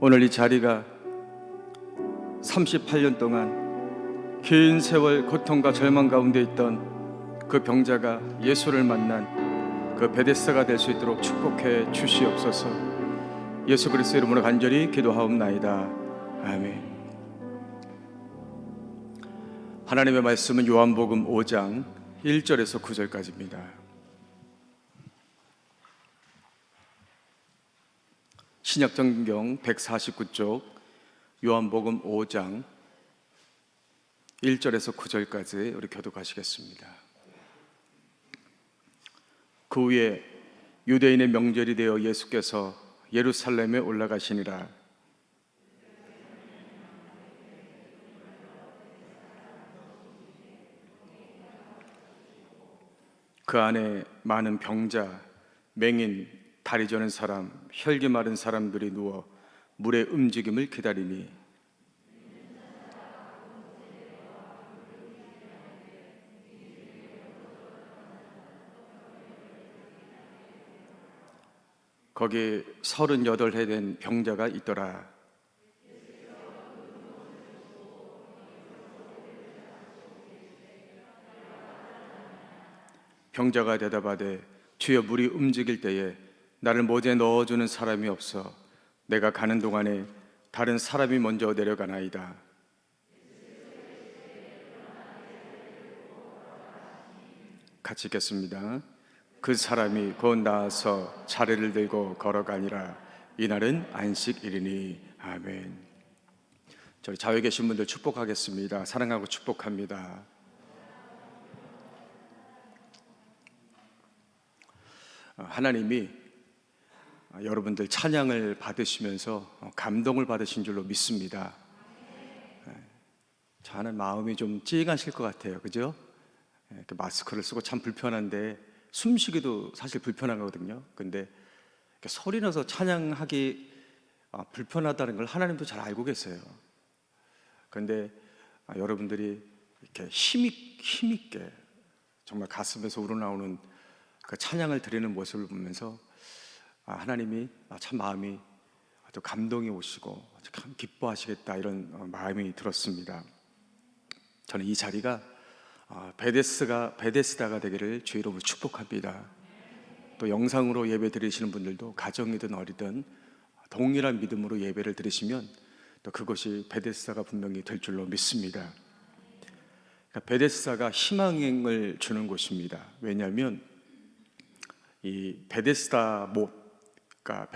오늘 이 자리가 38년 동안 긴 세월 고통과 절망 가운데 있던 그 병자가 예수를 만난 그 베데스다가 될 수 있도록 축복해 주시옵소서. 예수 그리스도의 이름으로 간절히 기도하옵나이다. 아멘. 하나님의 말씀은 요한복음 5장 1절에서 9절까지입니다. 신약성경 149쪽 요한복음 5장 1절에서 9절까지 우리 교독하시겠습니다. 그 후에 유대인의 명절이 되어 예수께서 예루살렘에 올라가시니라. 그 안에 많은 병자, 맹인, 다리 저는 사람, 혈기 마른 사람들이 누워 물의 움직임을 기다리니 거기 38해 된 병자가 있더라. 병자가 대답하되 주여 물이 움직일 때에 나를 못에 넣어주는 사람이 없어 내가 가는 동안에 다른 사람이 먼저 내려가나이다. 같이 읽겠습니다. 그 사람이 곧 나와서 자리를 들고 걸어가니라. 이날은 안식일이니. 아멘. 저희 자외 계신 분들 축복하겠습니다. 사랑하고 축복합니다. 하나님이 여러분들 찬양을 받으시면서 감동을 받으신 줄로 믿습니다. 저는 마음이 좀 찡하실 것 같아요. 그죠? 이렇게 마스크를 쓰고 참 불편한데 숨쉬기도 사실 불편한 거거든요. 근데 소리 내서 찬양하기 불편하다는 걸 하나님도 잘 알고 계세요. 근데 여러분들이 이렇게 힘있게 정말 가슴에서 우러나오는 그 찬양을 드리는 모습을 보면서 하나님이 참 마음이 아주 감동이 오시고 참 기뻐하시겠다 이런 마음이 들었습니다. 저는 이 자리가 베데스다가 되기를 주의 이름으로 축복합니다. 또 영상으로 예배 드리시는 분들도 가정이든 어리든 동일한 믿음으로 예배를 드리시면 또 그것이 베데스다가 분명히 될 줄로 믿습니다. 그러니까 베데스다가 희망을 주는 곳입니다. 왜냐하면 이 베데스다 못과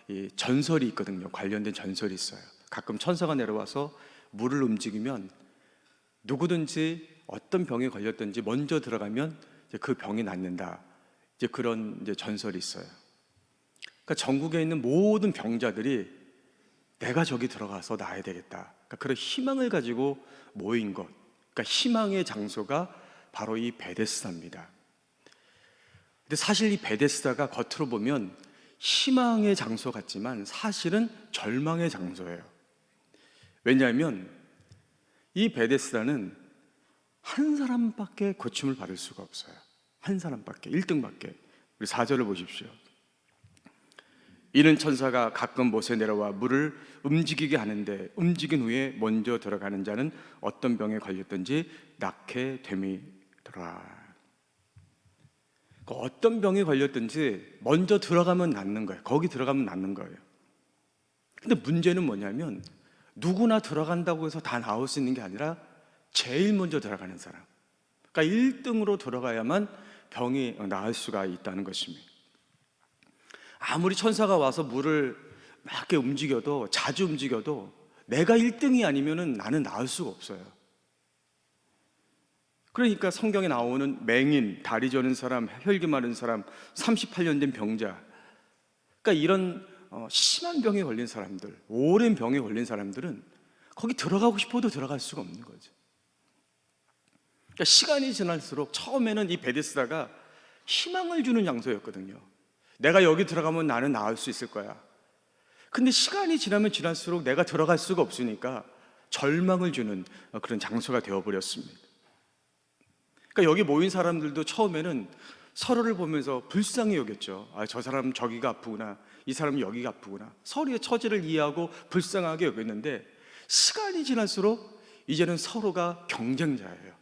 이 전설이 있거든요. 관련된 전설이 있어요. 가끔 천사가 내려와서 물을 움직이면 누구든지 어떤 병에 걸렸든지 먼저 들어가면 이제 그 병이 낫는다. 이제 그런 이제 전설이 있어요. 그러니까 전국에 있는 모든 병자들이 내가 저기 들어가서 나아야 되겠다. 그러니까 그런 희망을 가지고 모인 것. 그러니까 희망의 장소가 바로 이 베데스다입니다. 근데 사실 이 베데스다가 겉으로 보면 희망의 장소 같지만 사실은 절망의 장소예요. 왜냐하면 이 베데스다는 한 사람밖에 고침을 받을 수가 없어요. 한 사람밖에, 1등밖에. 우리 4절을 보십시오. 이는 천사가 가끔 못에 내려와 물을 움직이게 하는데 움직인 후에 먼저 들어가는 자는 어떤 병에 걸렸든지 낫게 됨이더라. 어떤 병에 걸렸든지 먼저 들어가면 낫는 거예요. 거기 들어가면 낫는 거예요. 근데 문제는 뭐냐면 누구나 들어간다고 해서 다 나올 수 있는 게 아니라 제일 먼저 들어가는 사람, 그러니까 1등으로 들어가야만 병이 나을 수가 있다는 것입니다. 아무리 천사가 와서 물을 막 이렇게 움직여도, 자주 움직여도 내가 1등이 아니면 나는 나을 수가 없어요. 그러니까 성경에 나오는 맹인, 다리 저는 사람, 혈기 마른 사람, 38년 된 병자, 그러니까 이런 심한 병에 걸린 사람들, 오랜 병에 걸린 사람들은 거기 들어가고 싶어도 들어갈 수가 없는 거죠. 그러니까 시간이 지날수록 처음에는 이 베데스다가 희망을 주는 장소였거든요. 내가 여기 들어가면 나는 나을 수 있을 거야. 근데 시간이 지나면 지날수록 내가 들어갈 수가 없으니까 절망을 주는 그런 장소가 되어버렸습니다. 그러니까 여기 모인 사람들도 처음에는 서로를 보면서 불쌍히 여겼죠. 아, 저 사람 저기가 아프구나, 이 사람은 여기가 아프구나. 서로의 처지를 이해하고 불쌍하게 여겼는데 시간이 지날수록 이제는 서로가 경쟁자예요.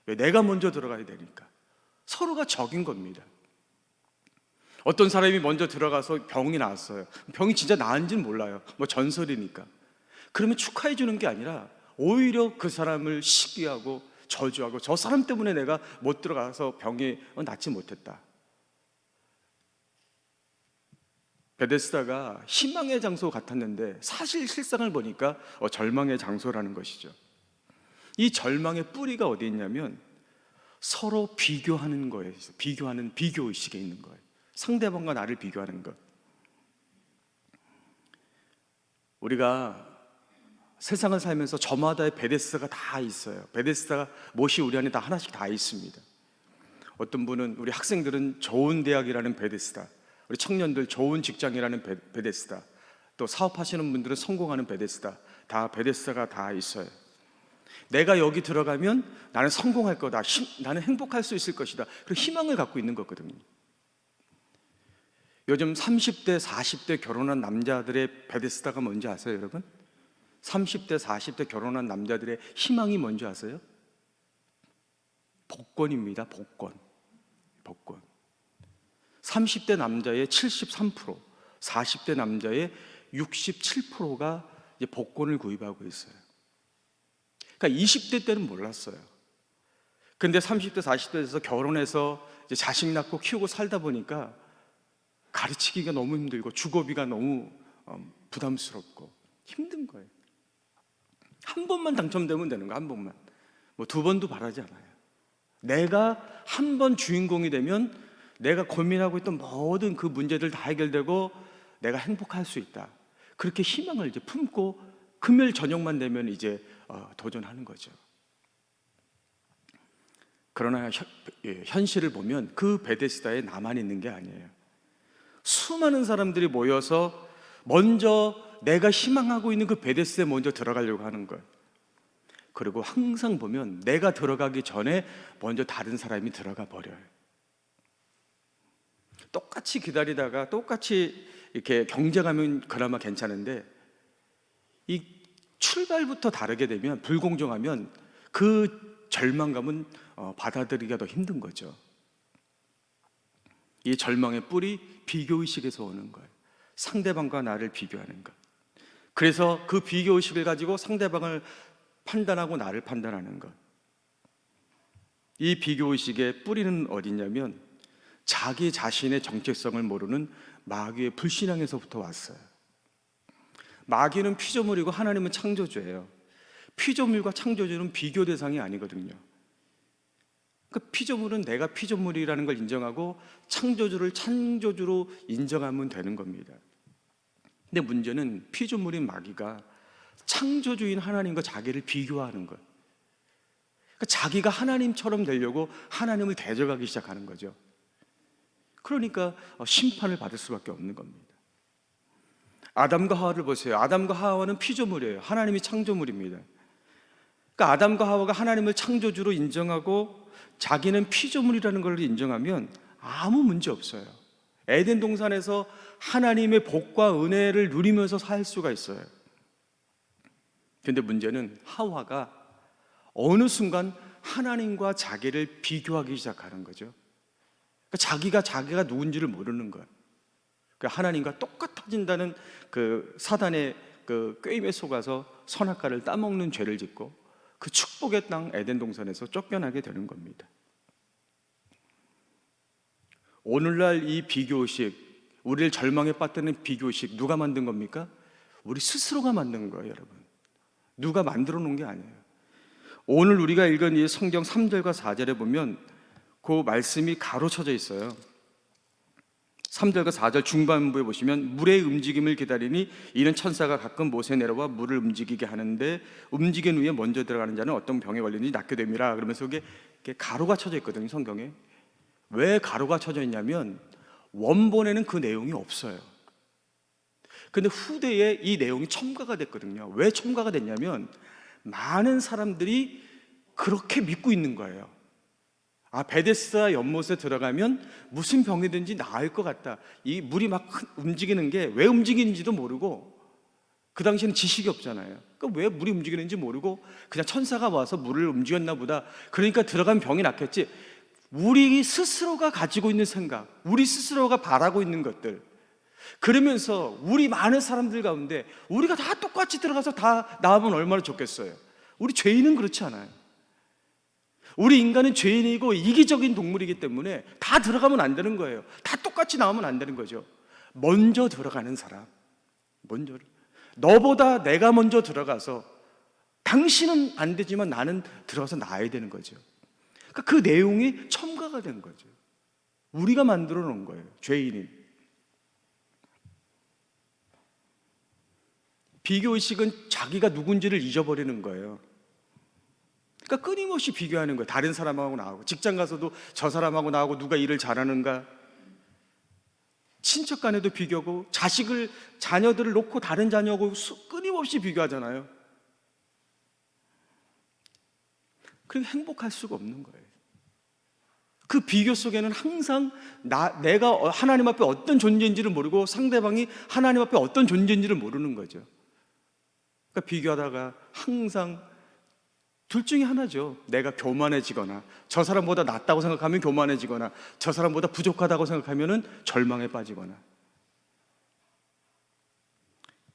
왜? 내가 먼저 들어가야 되니까. 서로가 적인 겁니다. 어떤 사람이 먼저 들어가서 병이 나았어요. 병이 진짜 나은지는 몰라요. 뭐 전설이니까. 그러면 축하해 주는 게 아니라 오히려 그 사람을 시기하고 저주하고, 저 사람 때문에 내가 못 들어가서 병이 낫지 못했다. 베데스다가 희망의 장소 같았는데 사실 실상을 보니까 절망의 장소라는 것이죠. 이 절망의 뿌리가 어디 있냐면 서로 비교하는 거예요. 비교하는 비교의식에 있는 거예요. 상대방과 나를 비교하는 것. 우리가 세상을 살면서 저마다의 베데스다가 다 있어요. 베데스다가 못이 우리 안에 다 하나씩 다 있습니다. 어떤 분은, 우리 학생들은 좋은 대학이라는 베데스다, 우리 청년들 좋은 직장이라는 베데스다, 또 사업하시는 분들은 성공하는 베데스다, 다 베데스다가 다 있어요. 내가 여기 들어가면 나는 성공할 거다, 나는 행복할 수 있을 것이다, 그런 희망을 갖고 있는 거거든요. 요즘 30대, 40대 결혼한 남자들의 베데스다가 뭔지 아세요, 여러분? 30대, 40대 결혼한 남자들의 희망이 뭔지 아세요? 복권입니다. 복권. 30대 남자의 73%, 40대 남자의 67%가 이제 복권을 구입하고 있어요. 그러니까 20대 때는 몰랐어요. 근데 30대, 40대에서 결혼해서 이제 자식 낳고 키우고 살다 보니까 가르치기가 너무 힘들고 주거비가 너무 부담스럽고 힘든 거예요. 한 번만 당첨되면 되는 거예요. 한 번만. 뭐 두 번도 바라지 않아요. 내가 한 번 주인공이 되면 내가 고민하고 있던 모든 그 문제들 다 해결되고 내가 행복할 수 있다. 그렇게 희망을 이제 품고 금요일 저녁만 되면 이제 도전하는 거죠. 그러나 현실을 보면 그 베데스다에 나만 있는 게 아니에요. 수많은 사람들이 모여서 먼저 내가 희망하고 있는 그 베데스다에 먼저 들어가려고 하는 거예요. 그리고 항상 보면 내가 들어가기 전에 먼저 다른 사람이 들어가 버려요. 똑같이 기다리다가 똑같이 이렇게 경쟁하면 그나마 괜찮은데, 이 출발부터 다르게 되면, 불공정하면 그 절망감은 받아들이기가 더 힘든 거죠. 이 절망의 뿌리, 비교의식에서 오는 거예요. 상대방과 나를 비교하는 것. 그래서 그 비교의식을 가지고 상대방을 판단하고 나를 판단하는 것. 이 비교의식의 뿌리는 어디냐면 자기 자신의 정체성을 모르는 마귀의 불신앙에서부터 왔어요. 마귀는 피조물이고 하나님은 창조주예요. 피조물과 창조주는 비교 대상이 아니거든요. 그 피조물은 내가 피조물이라는 걸 인정하고 창조주를 창조주로 인정하면 되는 겁니다. 근데 문제는 피조물인 마귀가 창조주인 하나님과 자기를 비교하는 것. 그러니까 자기가 하나님처럼 되려고 하나님을 대적하기 시작하는 거죠. 그러니까 심판을 받을 수밖에 없는 겁니다. 아담과 하와를 보세요. 아담과 하와는 피조물이에요. 하나님이 창조물입니다. 그러니까 아담과 하와가 하나님을 창조주로 인정하고 자기는 피조물이라는 걸 인정하면 아무 문제 없어요. 에덴 동산에서 하나님의 복과 은혜를 누리면서 살 수가 있어요. 그런데 문제는 하와가 어느 순간 하나님과 자기를 비교하기 시작하는 거죠. 그러니까 자기가 누군지를 모르는 거예요. 그러니까 하나님과 똑같아진다는 그 사단의 그 꾀임에 속아서 선악과를 따먹는 죄를 짓고 그 축복의 땅 에덴 동산에서 쫓겨나게 되는 겁니다. 오늘날 이 비교의식, 우리를 절망에 빠뜨리는 비교의식 누가 만든 겁니까? 우리 스스로가 만든 거예요, 여러분. 누가 만들어 놓은 게 아니에요. 오늘 우리가 읽은 이 성경 3절과 4절에 보면 그 말씀이 가로쳐져 있어요. 3절과 4절 중반부에 보시면 물의 움직임을 기다리니 이는 천사가 가끔 못에 내려와 물을 움직이게 하는데 움직인 후에 먼저 들어가는 자는 어떤 병에 걸리는지 낫게 됨이라. 그러면서 그게 가로가 쳐져 있거든요, 성경에. 왜 가로가 쳐져 있냐면 원본에는 그 내용이 없어요. 근데 후대에 이 내용이 첨가가 됐거든요. 왜 첨가가 됐냐면 많은 사람들이 그렇게 믿고 있는 거예요. 베데스다 연못에 들어가면 무슨 병이든지 나을 것 같다. 이 물이 막 움직이는 게 왜 움직이는지도 모르고, 그 당시에는 지식이 없잖아요. 그러니까 왜 물이 움직이는지 모르고 그냥 천사가 와서 물을 움직였나 보다. 그러니까 들어가면 병이 낫겠지. 우리 스스로가 가지고 있는 생각, 우리 스스로가 바라고 있는 것들, 그러면서 우리 많은 사람들 가운데 우리가 다 똑같이 들어가서 다 나으면 얼마나 좋겠어요. 우리 죄인은 그렇지 않아요. 우리 인간은 죄인이고 이기적인 동물이기 때문에 다 들어가면 안 되는 거예요. 다 똑같이 나오면 안 되는 거죠. 먼저 들어가는 사람, 너보다 내가 먼저 들어가서, 당신은 안 되지만 나는 들어가서 나아야 되는 거죠. 그러니까 그 내용이 첨가가 된 거죠. 우리가 만들어 놓은 거예요, 죄인이. 비교의식은 자기가 누군지를 잊어버리는 거예요. 그러니까 끊임없이 비교하는 거예요. 다른 사람하고 나하고. 직장 가서도 저 사람하고 나하고 누가 일을 잘하는가, 친척 간에도 비교하고, 자녀들을 놓고 다른 자녀하고 끊임없이 비교하잖아요. 그럼 행복할 수가 없는 거예요. 그 비교 속에는 항상 내가 하나님 앞에 어떤 존재인지를 모르고 상대방이 하나님 앞에 어떤 존재인지를 모르는 거죠. 그러니까 비교하다가 항상 둘 중에 하나죠. 내가 교만해지거나, 저 사람보다 낫다고 생각하면 교만해지거나, 저 사람보다 부족하다고 생각하면 절망에 빠지거나.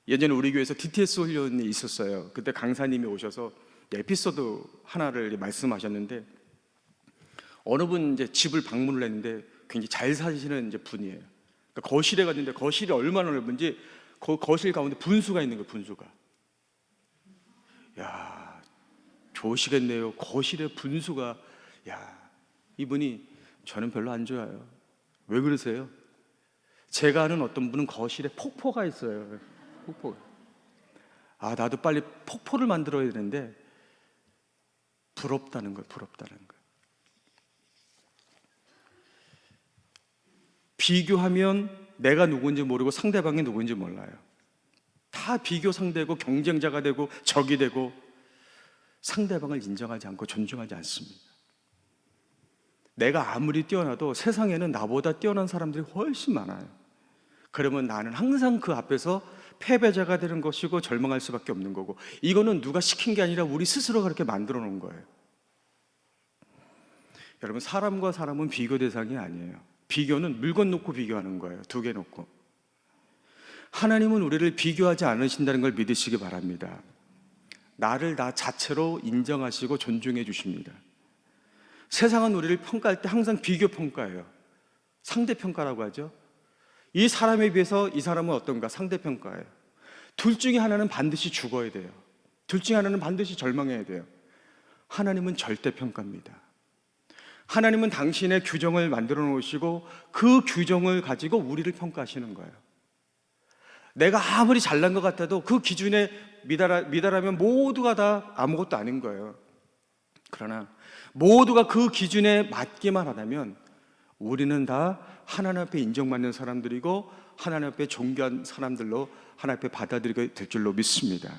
예전에 우리 교회에서 DTS 훈련이 있었어요. 그때 강사님이 오셔서 에피소드 하나를 말씀하셨는데, 어느 분 이제 집을 방문을 했는데 굉장히 잘 사시는 이제 분이에요. 그러니까 거실에 갔는데 거실이 얼마나 넓은지 그 거실 가운데 분수가 있는 거예요. 분수가. 야, 좋으시겠네요. 거실에 분수가. 야, 이분이 저는 별로 안 좋아요. 왜 그러세요? 제가 아는 어떤 분은 거실에 폭포가 있어요. 폭포. 나도 빨리 폭포를 만들어야 되는데 부럽다는 거예요. 부럽다는 거예요. 비교하면 내가 누군지 모르고 상대방이 누군지 몰라요. 다 비교 상대고 경쟁자가 되고 적이 되고, 상대방을 인정하지 않고 존중하지 않습니다. 내가 아무리 뛰어나도 세상에는 나보다 뛰어난 사람들이 훨씬 많아요. 그러면 나는 항상 그 앞에서 패배자가 되는 것이고 절망할 수밖에 없는 거고, 이거는 누가 시킨 게 아니라 우리 스스로가 그렇게 만들어 놓은 거예요. 여러분, 사람과 사람은 비교 대상이 아니에요. 비교는 물건 놓고 비교하는 거예요. 두 개 놓고. 하나님은 우리를 비교하지 않으신다는 걸 믿으시기 바랍니다. 나를 나 자체로 인정하시고 존중해 주십니다. 세상은 우리를 평가할 때 항상 비교 평가예요. 상대평가라고 하죠. 이 사람에 비해서 이 사람은 어떤가, 상대평가예요. 둘 중에 하나는 반드시 죽어야 돼요. 둘 중에 하나는 반드시 절망해야 돼요. 하나님은 절대평가입니다. 하나님은 당신의 규정을 만들어 놓으시고 그 규정을 가지고 우리를 평가하시는 거예요. 내가 아무리 잘난 것 같아도 그 기준에 미달하면 모두가 다 아무것도 아닌 거예요. 그러나 모두가 그 기준에 맞기만 하다면 우리는 다 하나님 앞에 인정받는 사람들이고 하나님 앞에 존귀한 사람들로 하나님 앞에 받아들이게 될 줄로 믿습니다.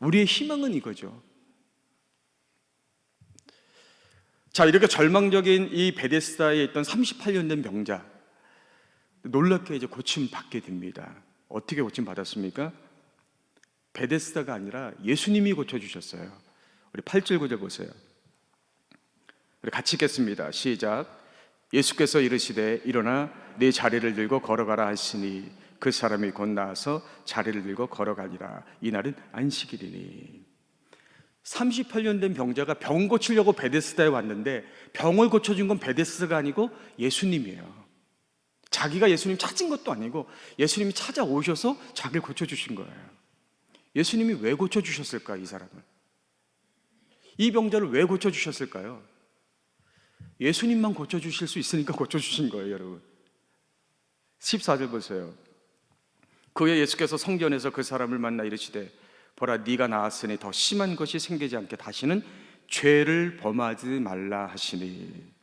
우리의 희망은 이거죠. 자, 이렇게 절망적인 이 베데스다에 있던 38년 된 병자, 놀랍게 이제 고침 받게 됩니다. 어떻게 고침 받았습니까? 베데스다가 아니라 예수님이 고쳐주셨어요. 우리 8절 9절 보세요. 우리 같이 읽겠습니다. 시작. 예수께서 이르시되 일어나 네 자리를 들고 걸어가라 하시니 그 사람이 곧 나아서 자리를 들고 걸어가니라. 이날은 안식일이니. 38년 된 병자가 병 고치려고 베데스다에 왔는데 병을 고쳐준 건 베데스다가 아니고 예수님이에요. 자기가 예수님 찾은 것도 아니고 예수님이 찾아오셔서 자기를 고쳐주신 거예요. 예수님이 왜 고쳐주셨을까? 이 사람을, 이 병자를 왜 고쳐주셨을까요? 예수님만 고쳐주실 수 있으니까 고쳐주신 거예요, 여러분. 14절 보세요. 그 후에 예수께서 성전에서 그 사람을 만나 이르시되 보라, 네가 나았으니 더 심한 것이 생기지 않게 다시는 죄를 범하지 말라 하시니.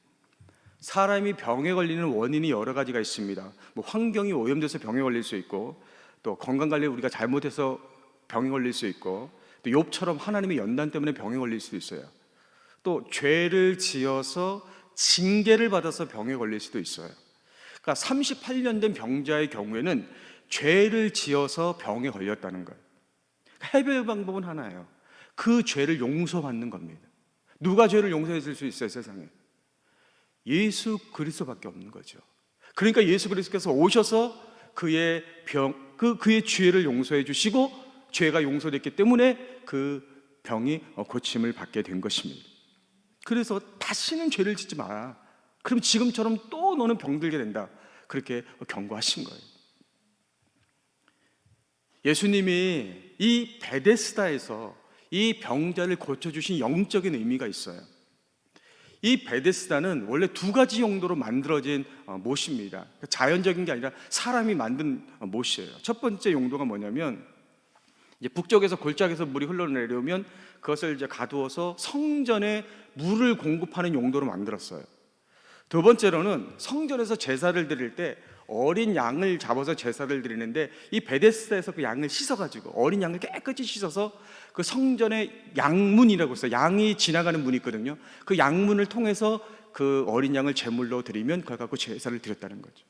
사람이 병에 걸리는 원인이 여러 가지가 있습니다. 환경이 오염돼서 병에 걸릴 수 있고, 또 건강관리 우리가 잘못해서 병에 걸릴 수 있고, 또 욥처럼 하나님의 연단 때문에 병에 걸릴 수도 있어요. 또 죄를 지어서 징계를 받아서 병에 걸릴 수도 있어요. 그러니까 38년 된 병자의 경우에는 죄를 지어서 병에 걸렸다는 거예요. 해결 방법은 하나예요. 그 죄를 용서받는 겁니다. 누가 죄를 용서해 줄 수 있어요, 세상에? 예수 그리스도밖에 없는 거죠. 그러니까 예수 그리스도께서 오셔서 그의 그의 죄를 용서해 주시고 죄가 용서됐기 때문에 그 병이 고침을 받게 된 것입니다. 그래서 다시는 죄를 짓지 마라. 그럼 지금처럼 또 너는 병들게 된다. 그렇게 경고하신 거예요. 예수님이 이 베데스다에서 이 병자를 고쳐주신 영적인 의미가 있어요. 이 베데스다는 원래 두 가지 용도로 만들어진 못입니다. 자연적인 게 아니라 사람이 만든 못이에요. 첫 번째 용도가 뭐냐면, 이제 북쪽에서 골짜기에서 물이 흘러내려오면 그것을 이제 가두어서 성전에 물을 공급하는 용도로 만들었어요. 두 번째로는 성전에서 제사를 드릴 때 어린 양을 잡아서 제사를 드리는데, 이 베데스다에서 그 양을 씻어가지고 어린 양을 깨끗이 씻어서 그 성전의 양문이라고 있어요. 양이 지나가는 문이 있거든요. 그 양문을 통해서 그 어린 양을 제물로 드리면 그걸 갖고 제사를 드렸다는 거죠.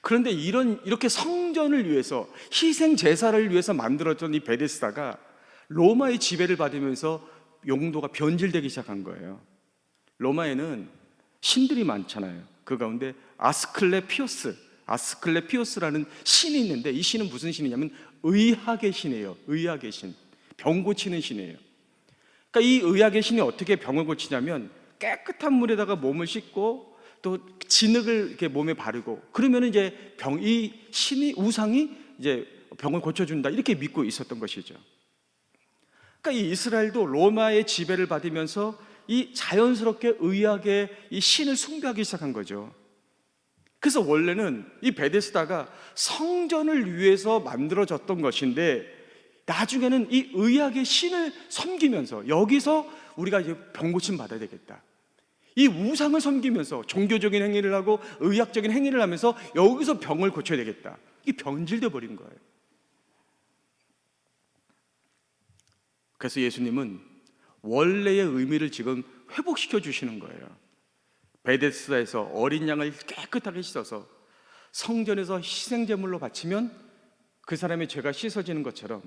그런데 이렇게 성전을 위해서 희생 제사를 위해서 만들어졌던 이 베데스다가 로마의 지배를 받으면서 용도가 변질되기 시작한 거예요. 로마에는 신들이 많잖아요. 그 가운데 아스클레피오스라는 신이 있는데, 이 신은 무슨 신이냐면 의학의 신이에요. 의학의 신, 병 고치는 신이에요. 그러니까 이 의학의 신이 어떻게 병을 고치냐면, 깨끗한 물에다가 몸을 씻고 또 진흙을 이렇게 몸에 바르고, 그러면 이제 이 신이, 우상이 이제 병을 고쳐준다, 이렇게 믿고 있었던 것이죠. 그러니까 이 이스라엘도 로마의 지배를 받으면서 이 자연스럽게 의학의 이 신을 숭배하기 시작한 거죠. 그래서 원래는 이 베데스다가 성전을 위해서 만들어졌던 것인데, 나중에는 이 의학의 신을 섬기면서 여기서 우리가 이제 병고침 받아야 되겠다, 이 우상을 섬기면서 종교적인 행위를 하고 의학적인 행위를 하면서 여기서 병을 고쳐야 되겠다, 이게 변질돼 버린 거예요. 그래서 예수님은 원래의 의미를 지금 회복시켜 주시는 거예요. 베데스다에서 어린 양을 깨끗하게 씻어서 성전에서 희생제물로 바치면 그 사람의 죄가 씻어지는 것처럼,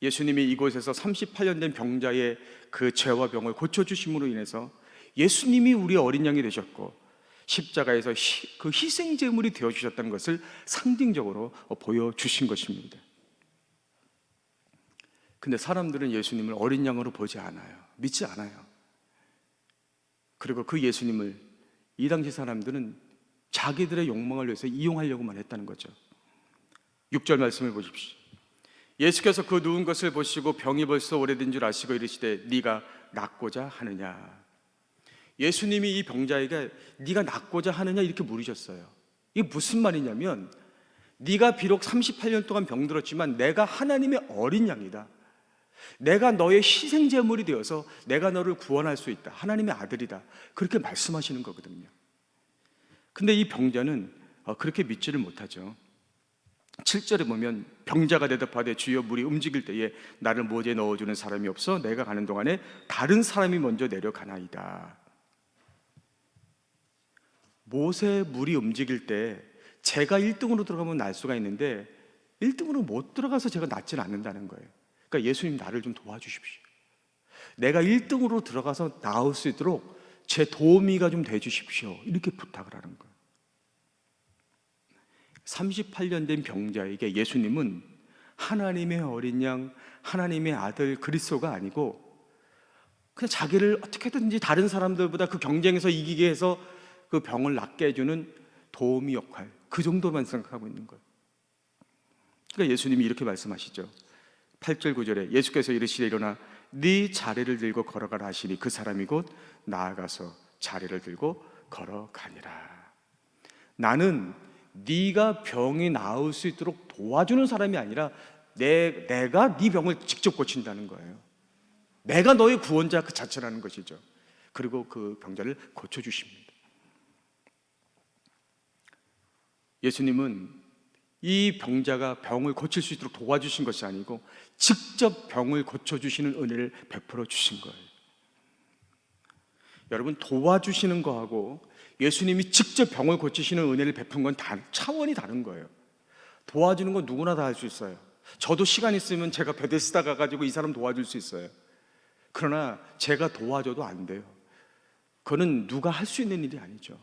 예수님이 이곳에서 38년 된 병자의 그 죄와 병을 고쳐주심으로 인해서 예수님이 우리 어린 양이 되셨고 십자가에서 그 희생제물이 되어주셨다는 것을 상징적으로 보여주신 것입니다. 근데 사람들은 예수님을 어린 양으로 보지 않아요. 믿지 않아요. 그리고 그 예수님을 이 당시 사람들은 자기들의 욕망을 위해서 이용하려고만 했다는 거죠. 6절 말씀을 보십시오. 예수께서 그 누운 것을 보시고 병이 벌써 오래된 줄 아시고 이르시되 네가 낫고자 하느냐. 예수님이 이 병자에게 네가 낫고자 하느냐 이렇게 물으셨어요. 이게 무슨 말이냐면, 네가 비록 38년 동안 병들었지만 내가 하나님의 어린 양이다, 내가 너의 희생제물이 되어서 내가 너를 구원할 수 있다, 하나님의 아들이다, 그렇게 말씀하시는 거거든요. 근데 이 병자는 그렇게 믿지를 못하죠. 7절에 보면 병자가 대답하되 주여 물이 움직일 때에 나를 모재에 넣어주는 사람이 없어 내가 가는 동안에 다른 사람이 먼저 내려가나이다. 못에 물이 움직일 때 제가 1등으로 들어가면 날 수가 있는데 1등으로 못 들어가서 제가 낫지는 않는다는 거예요. 그러니까 예수님 나를 좀 도와주십시오. 내가 1등으로 들어가서 나올 수 있도록 제 도우미가 좀 돼주십시오, 이렇게 부탁을 하는 거예요. 38년 된 병자에게 예수님은 하나님의 어린 양, 하나님의 아들 그리스도가 아니고 그냥 자기를 어떻게든지 다른 사람들보다 그 경쟁에서 이기게 해서 그 병을 낫게 해주는 도우미 역할, 그 정도만 생각하고 있는 거예요. 그러니까 예수님이 이렇게 말씀하시죠. 8절 9절에 예수께서 이르시되 일어나 네 자리를 들고 걸어가라 하시니 그 사람이 곧 나아가서 자리를 들고 걸어가니라. 나는 네가 병이 나을 수 있도록 도와주는 사람이 아니라 내가 네 병을 직접 고친다는 거예요. 내가 너의 구원자 그 자체라는 것이죠. 그리고 그 병자를 고쳐주십니다. 예수님은 이 병자가 병을 고칠 수 있도록 도와주신 것이 아니고 직접 병을 고쳐주시는 은혜를 베풀어 주신 거예요. 여러분, 도와주시는 거하고 예수님이 직접 병을 고치시는 은혜를 베푼 건 차원이 다른 거예요. 도와주는 건 누구나 다 할 수 있어요. 저도 시간 있으면 제가 베데스다 가가지고 이 사람 도와줄 수 있어요. 그러나 제가 도와줘도 안 돼요. 그거는 누가 할 수 있는 일이 아니죠.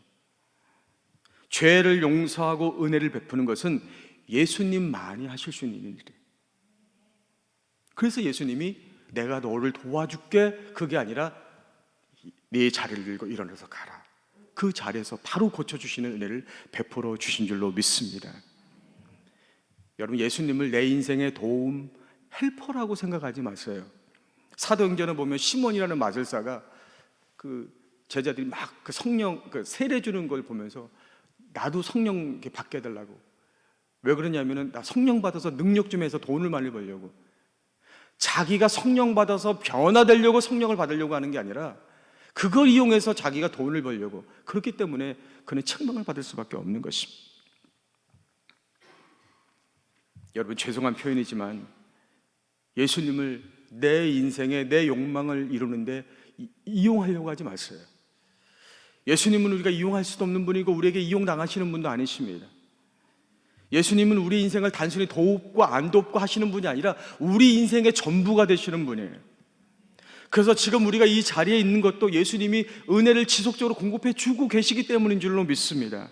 죄를 용서하고 은혜를 베푸는 것은 예수님만이 하실 수 있는 일이에요. 그래서 예수님이 내가 너를 도와줄게, 그게 아니라 네 자리를 들고 일어나서 가라. 그 자리에서 바로 고쳐주시는 은혜를 베풀어 주신 줄로 믿습니다. 여러분, 예수님을 내 인생의 도움 헬퍼라고 생각하지 마세요. 사도행전을 보면 시몬이라는 마술사가 그 제자들이 막 그 성령 세례 주는 걸 보면서 나도 성령 받게 해달라고. 왜 그러냐면은 나 성령 받아서 능력 좀 해서 돈을 많이 벌려고. 자기가 성령 받아서 변화되려고 성령을 받으려고 하는 게 아니라 그걸 이용해서 자기가 돈을 벌려고. 그렇기 때문에 그는 책망을 받을 수밖에 없는 것입니다. 여러분, 죄송한 표현이지만 예수님을 내 인생의 내 욕망을 이루는데 이용하려고 하지 마세요. 예수님은 우리가 이용할 수도 없는 분이고 우리에게 이용당하시는 분도 아니십니다. 예수님은 우리 인생을 단순히 돕고 안 돕고 하시는 분이 아니라 우리 인생의 전부가 되시는 분이에요. 그래서 지금 우리가 이 자리에 있는 것도 예수님이 은혜를 지속적으로 공급해 주고 계시기 때문인 줄로 믿습니다.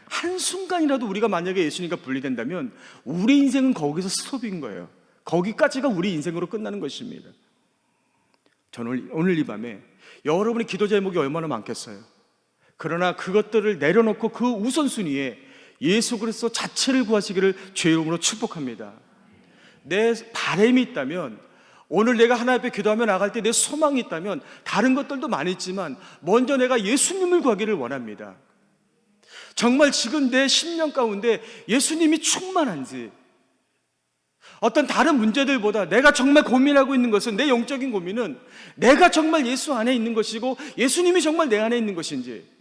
한순간이라도 우리가 만약에 예수님과 분리된다면 우리 인생은 거기서 스톱인 거예요. 거기까지가 우리 인생으로 끝나는 것입니다. 저는 오늘 이 밤에 여러분의 기도 제목이 얼마나 많겠어요. 그러나 그것들을 내려놓고 그 우선순위에 예수 그리스도 자체를 구하시기를 주의 이름으로 축복합니다. 내 바람이 있다면, 오늘 내가 하나님 앞에 기도하며 나갈 때 내 소망이 있다면 다른 것들도 많이 있지만 먼저 내가 예수님을 구하기를 원합니다. 정말 지금 내 심령 가운데 예수님이 충만한지, 어떤 다른 문제들보다 내가 정말 고민하고 있는 것은, 내 영적인 고민은 내가 정말 예수 안에 있는 것이고 예수님이 정말 내 안에 있는 것인지,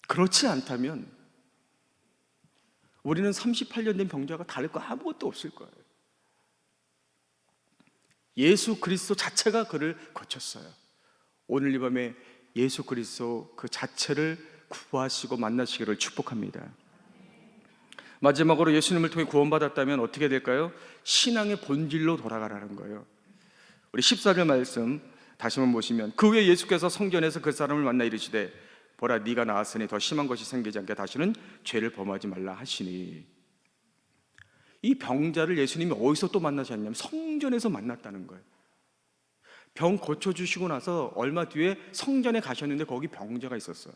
그렇지 않다면 우리는 38년 된 병자가 다를 거 아무것도 없을 거예요. 예수 그리스도 자체가 그를 고쳤어요. 오늘 이 밤에 예수 그리스도 그 자체를 구하시고 만나시기를 축복합니다. 마지막으로 예수님을 통해 구원받았다면 어떻게 될까요? 신앙의 본질로 돌아가라는 거예요. 우리 14절 말씀 다시 한번 보시면, 그 후에 예수께서 성전에서 그 사람을 만나 이르시되 보라, 네가 나았으니 더 심한 것이 생기지 않게 다시는 죄를 범하지 말라 하시니. 이 병자를 예수님이 어디서 또 만나셨냐면 성전에서 만났다는 거예요. 병 고쳐주시고 나서 얼마 뒤에 성전에 가셨는데 거기 병자가 있었어요.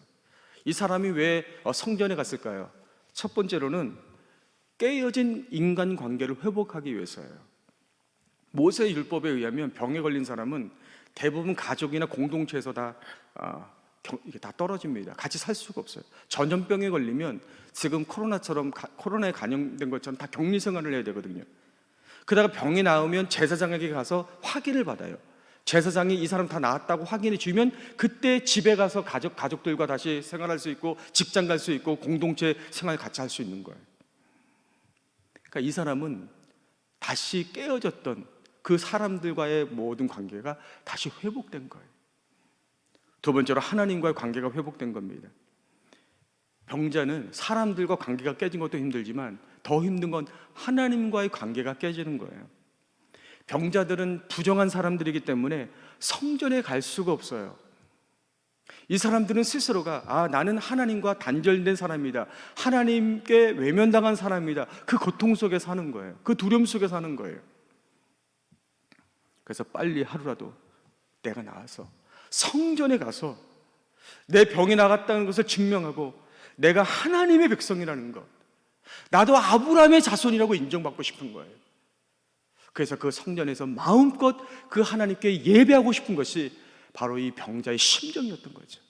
이 사람이 왜 성전에 갔을까요? 첫 번째로는 깨어진 인간관계를 회복하기 위해서예요. 모세 율법에 의하면 병에 걸린 사람은 대부분 가족이나 공동체에서 이게 다 떨어집니다. 같이 살 수가 없어요. 전염병에 걸리면 지금 코로나에 감염된 것처럼 다 격리 생활을 해야 되거든요. 그러다가 병이 나오면 제사장에게 가서 확인을 받아요. 제사장이 이 사람 다 나았다고 확인해 주면 그때 집에 가서 가족들과 다시 생활할 수 있고 직장 갈 수 있고 공동체 생활 같이 할 수 있는 거예요. 그러니까 이 사람은 다시 깨어졌던 그 사람들과의 모든 관계가 다시 회복된 거예요. 두 번째로 하나님과의 관계가 회복된 겁니다. 병자는 사람들과 관계가 깨진 것도 힘들지만 더 힘든 건 하나님과의 관계가 깨지는 거예요. 병자들은 부정한 사람들이기 때문에 성전에 갈 수가 없어요. 이 사람들은 스스로가 나는 하나님과 단절된 사람이다, 하나님께 외면당한 사람이다, 그 고통 속에 사는 거예요. 그 두려움 속에 사는 거예요. 그래서 빨리 하루라도 내가 나와서 성전에 가서 내 병이 나갔다는 것을 증명하고 내가 하나님의 백성이라는 것, 나도 아브라함의 자손이라고 인정받고 싶은 거예요. 그래서 그 성전에서 마음껏 그 하나님께 예배하고 싶은 것이 바로 이 병자의 심정이었던 거죠.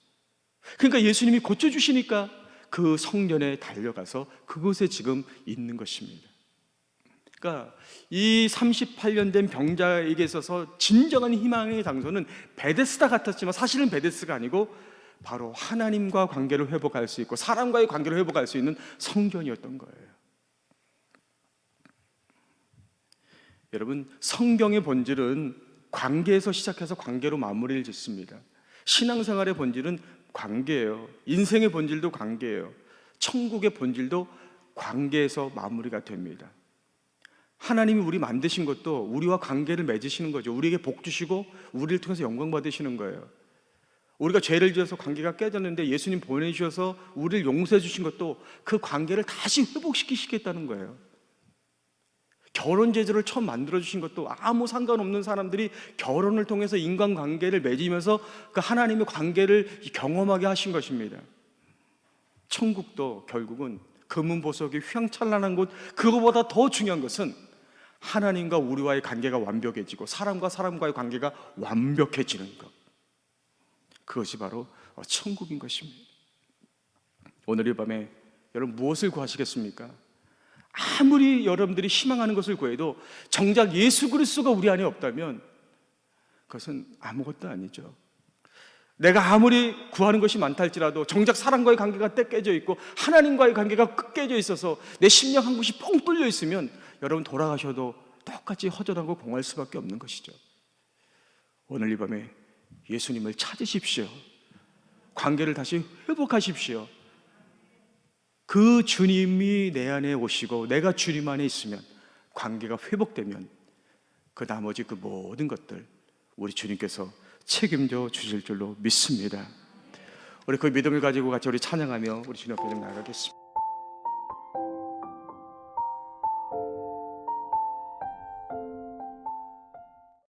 그러니까 예수님이 고쳐주시니까 그 성전에 달려가서 그곳에 지금 있는 것입니다. 그러니까 이 38년 된 병자에게 있어서 진정한 희망의 장소는 베데스다 같았지만 사실은 베데스가 아니고 바로 하나님과 관계를 회복할 수 있고 사람과의 관계를 회복할 수 있는 성전이었던 거예요. 여러분, 성경의 본질은 관계에서 시작해서 관계로 마무리를 짓습니다. 신앙생활의 본질은 관계예요. 인생의 본질도 관계예요. 천국의 본질도 관계에서 마무리가 됩니다. 하나님이 우리 만드신 것도 우리와 관계를 맺으시는 거죠. 우리에게 복 주시고 우리를 통해서 영광 받으시는 거예요. 우리가 죄를 지어서 관계가 깨졌는데 예수님 보내주셔서 우리를 용서해 주신 것도 그 관계를 다시 회복시키시겠다는 거예요. 결혼 제도를 처음 만들어 주신 것도 아무 상관없는 사람들이 결혼을 통해서 인간관계를 맺으면서 그 하나님의 관계를 경험하게 하신 것입니다. 천국도 결국은 금은보석이 휘황찬란한 곳, 그거보다 더 중요한 것은 하나님과 우리와의 관계가 완벽해지고 사람과 사람과의 관계가 완벽해지는 것, 그것이 바로 천국인 것입니다. 오늘 이 밤에 여러분 무엇을 구하시겠습니까? 아무리 여러분들이 희망하는 것을 구해도 정작 예수 그리스도가 우리 안에 없다면 그것은 아무것도 아니죠. 내가 아무리 구하는 것이 많다 할지라도 정작 사람과의 관계가 깨져 있고 하나님과의 관계가 깨져 있어서 내 심령 한 곳이 뻥 뚫려 있으면 여러분 돌아가셔도 똑같이 허전하고 공할 수밖에 없는 것이죠. 오늘 이 밤에 예수님을 찾으십시오. 관계를 다시 회복하십시오. 그 주님이 내 안에 오시고 내가 주님 안에 있으면, 관계가 회복되면 그 나머지 그 모든 것들 우리 주님께서 책임져 주실 줄로 믿습니다. 우리 그 믿음을 가지고 같이 우리 찬양하며 우리 주님 앞에 좀 나가겠습니다.